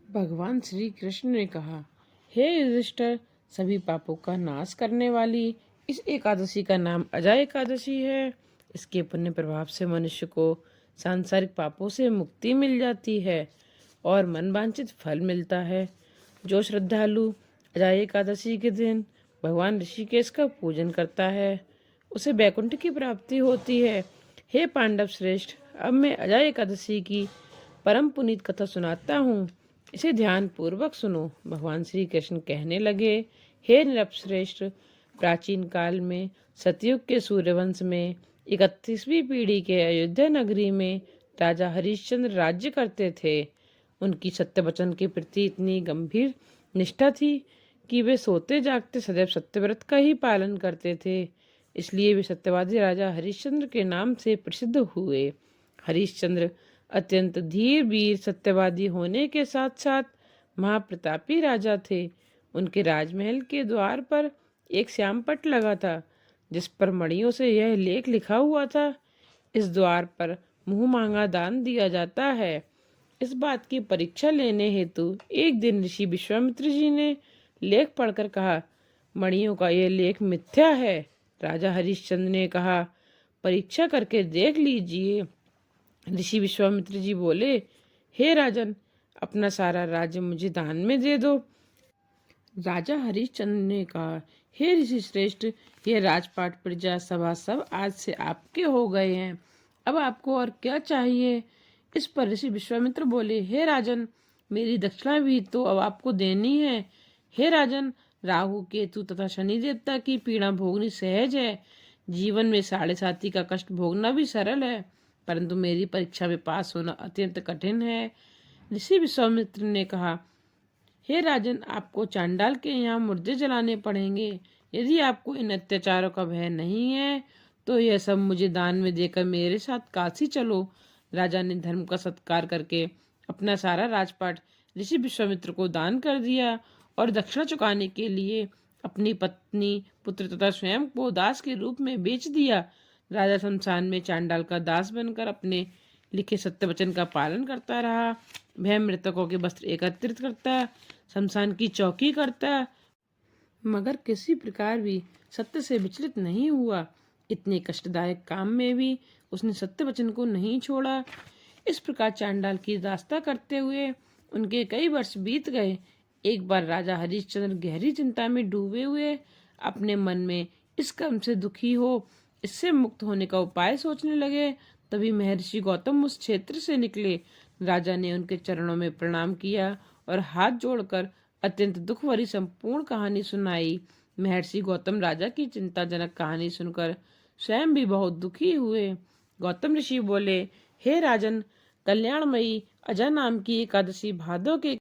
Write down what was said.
भगवान श्री कृष्ण ने कहा, हे युधिष्ठिर, सभी पापों का नाश करने वाली इस एकादशी का नाम अजय एकादशी है। इसके पुण्य प्रभाव से मनुष्य को सांसारिक पापों से मुक्ति मिल जाती है और मनवांछित फल मिलता है। जो श्रद्धालु अजय एकादशी के दिन भगवान ऋषिकेश का पूजन करता है, उसे वैकुंठ की प्राप्ति होती है। हे पांडव श्रेष्ठ, अब मैं अजय एकादशी की परम पुनीत कथा सुनाता हूँ, इसे ध्यान पूर्वक सुनो। भगवान श्री कृष्ण कहने लगे, हे नृपश्रेष्ठ, प्राचीन काल में सतयुग के सूर्यवंश में 31वीं पीढ़ी के अयोध्या नगरी में राजा हरिश्चंद्र राज्य करते थे। उनकी सत्य वचन के प्रति इतनी गंभीर निष्ठा थी कि वे सोते जागते सदैव सत्यव्रत का ही पालन करते थे। इसलिए वे सत्यवादी राजा हरिश्चंद्र के नाम से प्रसिद्ध हुए। हरिश्चंद्र अत्यंत धीर वीर सत्यवादी होने के साथ साथ महाप्रतापी राजा थे। उनके राजमहल के द्वार पर एक श्यामपट लगा था, जिस पर मणियों से यह लेख लिखा हुआ था, इस द्वार पर मुंह मांगा दान दिया जाता है। इस बात की परीक्षा लेने हेतु एक दिन ऋषि विश्वामित्र जी ने लेख पढ़कर कहा, मणियों का यह लेख मिथ्या है। राजा हरिश्चंद्र ने कहा, परीक्षा करके देख लीजिए। ऋषि विश्वामित्र जी बोले, हे राजन, अपना सारा राज्य मुझे दान में दे दो। राजा हरिश्चंद्र ने कहा, हे ऋषि श्रेष्ठ, ये राजपाट प्रजा सभा सब आज से आपके हो गए हैं, अब आपको और क्या चाहिए। इस पर ऋषि विश्वामित्र बोले, हे राजन, मेरी दक्षिणा भी तो अब आपको देनी है। हे राजन, राहु केतु तथा शनि देवता की पीड़ा भोगनी सहज है। जीवन में 7.5 का कष्ट भोगना भी सरल है, परंतु मेरी परीक्षा में पास होना अत्यंत कठिन है। ऋषि विश्वामित्र ने कहा, हे राजन, आपको चांडाल के यहाँ मुर्दे जलाने पड़ेंगे। यदि आपको इन अत्याचारों का भय नहीं है तो यह सब मुझे दान में देकर मेरे साथ काशी चलो। राजा ने धर्म का सत्कार करके अपना सारा राजपाट ऋषि विश्वामित्र को दान कर दिया और दक्षिणा चुकाने के लिए अपनी पत्नी, पुत्र तथा स्वयं को दास के रूप में बेच दिया। राजा शमशान में चांडाल का दास बनकर अपने लिखे सत्य वचन का पालन करता रहा। वह मृतकों के वस्त्र एकत्रित करता, शमशान की चौकी करता, मगर किसी प्रकार भी सत्य से विचलित नहीं हुआ। इतने कष्टदायक काम में भी उसने सत्य वचन को नहीं छोड़ा। इस प्रकार चांडाल की दास्ता करते हुए उनके कई वर्ष बीत गए। एक बार राजा हरिश्चंद्र गहरी चिंता में डूबे हुए अपने मन में इस कर्म से दुखी हो इससे मुक्त होने का उपाय सोचने लगे। तभी महर्षि गौतम उस क्षेत्र से निकले। राजा ने उनके चरणों में प्रणाम किया और हाथ जोड़कर अत्यंत दुख भरी संपूर्ण कहानी सुनाई। महर्षि गौतम राजा की चिंताजनक कहानी सुनकर स्वयं भी बहुत दुखी हुए। गौतम ऋषि बोले, हे राजन, कल्याणमयी अजा नाम की एकादशी भादों के